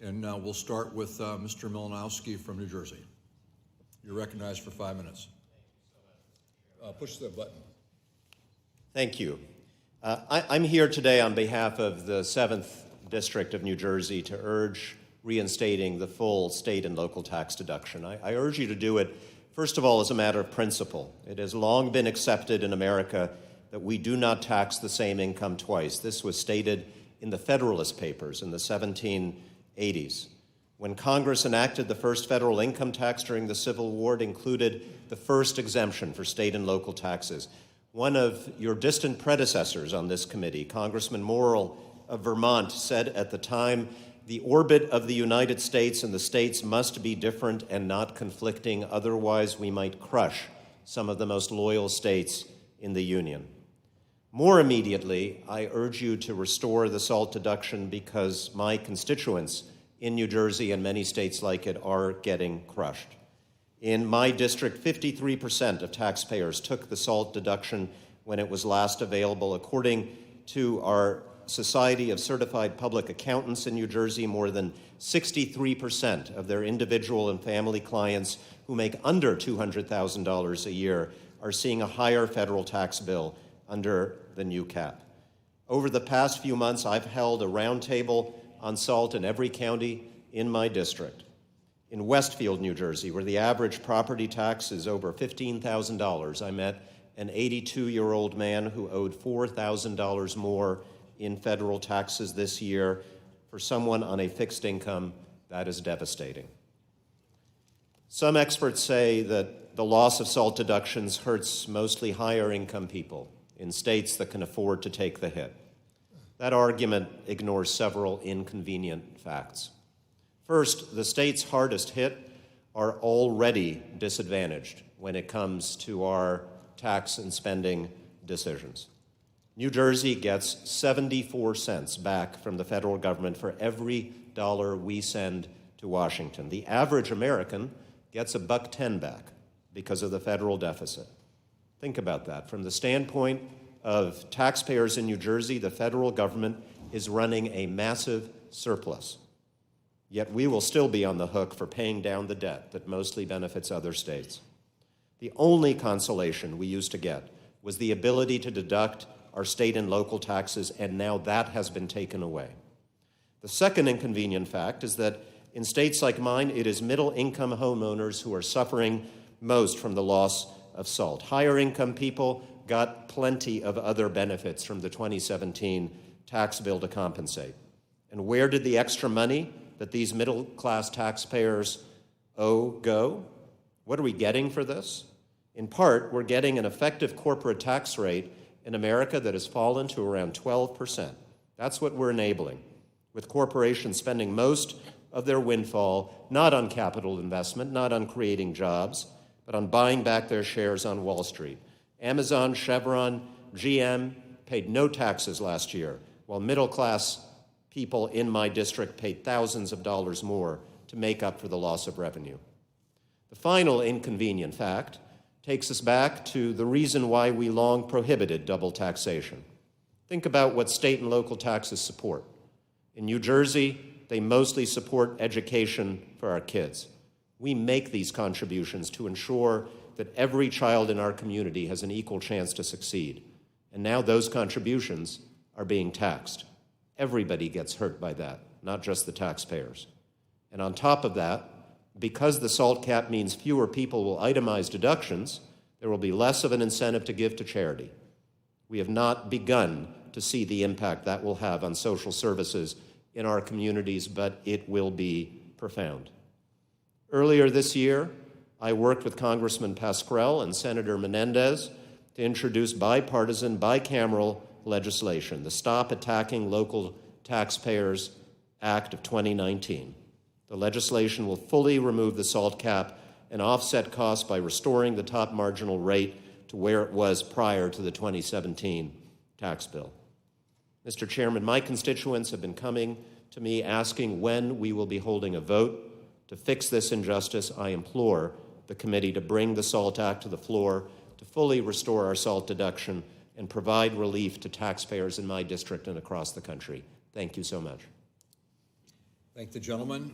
And we'll start with Mr. Malinowski from New Jersey. You're recognized for 5 minutes. Push the button. Thank you. I'm here today on behalf of the 7th District of New Jersey to urge reinstating the full state and local tax deduction. I urge you to do it, first of all, as a matter of principle. It has long been accepted in America that we do not tax the same income twice. This was stated in the Federalist Papers in the 1780s. When Congress enacted the first federal income tax during the Civil War, it included the first exemption for state and local taxes. One of your distant predecessors on this committee, Congressman Morrill of Vermont, said at the time, "The orbit of the United States and the states must be different and not conflicting, otherwise we might crush some of the most loyal states in the Union." More immediately, I urge you to restore the SALT deduction because my constituents in New Jersey and many states like it are getting crushed. In my district, 53% of taxpayers took the SALT deduction when it was last available. According to our Society of Certified Public Accountants in New Jersey, more than 63% of their individual and family clients who make under $200,000 a year are seeing a higher federal tax bill under the new cap. Over the past few months, I've held a roundtable on SALT in every county in my district. In Westfield, New Jersey, where the average property tax is over $15,000, I met an 82-year-old man who owed $4,000 more in federal taxes this year. For someone on a fixed income, that is devastating. Some experts say that the loss of SALT deductions hurts mostly higher income people in states that can afford to take the hit. That argument ignores several inconvenient facts. First, the states hardest hit are already disadvantaged when it comes to our tax and spending decisions. New Jersey gets 74 cents back from the federal government for every dollar we send to Washington. The average American gets $1.10 back because of the federal deficit. Think about that. From the standpoint of taxpayers in New Jersey, the federal government is running a massive surplus. Yet we will still be on the hook for paying down the debt that mostly benefits other states. The only consolation we used to get was the ability to deduct our state and local taxes, and now that has been taken away. The second inconvenient fact is that in states like mine, it is middle-income homeowners who are suffering most from the loss of SALT. Higher-income people got plenty of other benefits from the 2017 tax bill to compensate. And where did the extra money that these middle-class taxpayers owe go? What are we getting for this? In part, we're getting an effective corporate tax rate in America that has fallen to around 12%. That's what we're enabling, with corporations spending most of their windfall not on capital investment, not on creating jobs, but on buying back their shares on Wall Street. Amazon, Chevron, GM paid no taxes last year, while middle-class people in my district paid thousands of dollars more to make up for the loss of revenue. The final inconvenient fact takes us back to the reason why we long prohibited double taxation. Think about what state and local taxes support. In New Jersey, they mostly support education for our kids. We make these contributions to ensure that every child in our community has an equal chance to succeed. And now those contributions are being taxed. Everybody gets hurt by that, not just the taxpayers. And on top of that, because the SALT cap means fewer people will itemize deductions, there will be less of an incentive to give to charity. We have not begun to see the impact that will have on social services in our communities, but it will be profound. Earlier this year, I worked with Congressman Pascrell and Senator Menendez to introduce bipartisan, bicameral legislation, the Stop Attacking Local Taxpayers Act of 2019. The legislation will fully remove the SALT cap and offset costs by restoring the top marginal rate to where it was prior to the 2017 tax bill. Mr. Chairman, my constituents have been coming to me asking when we will be holding a vote to fix this injustice. I implore the committee to bring the SALT Act to the floor to fully restore our SALT deduction and provide relief to taxpayers in my district and across the country. Thank you so much. Thank the gentleman.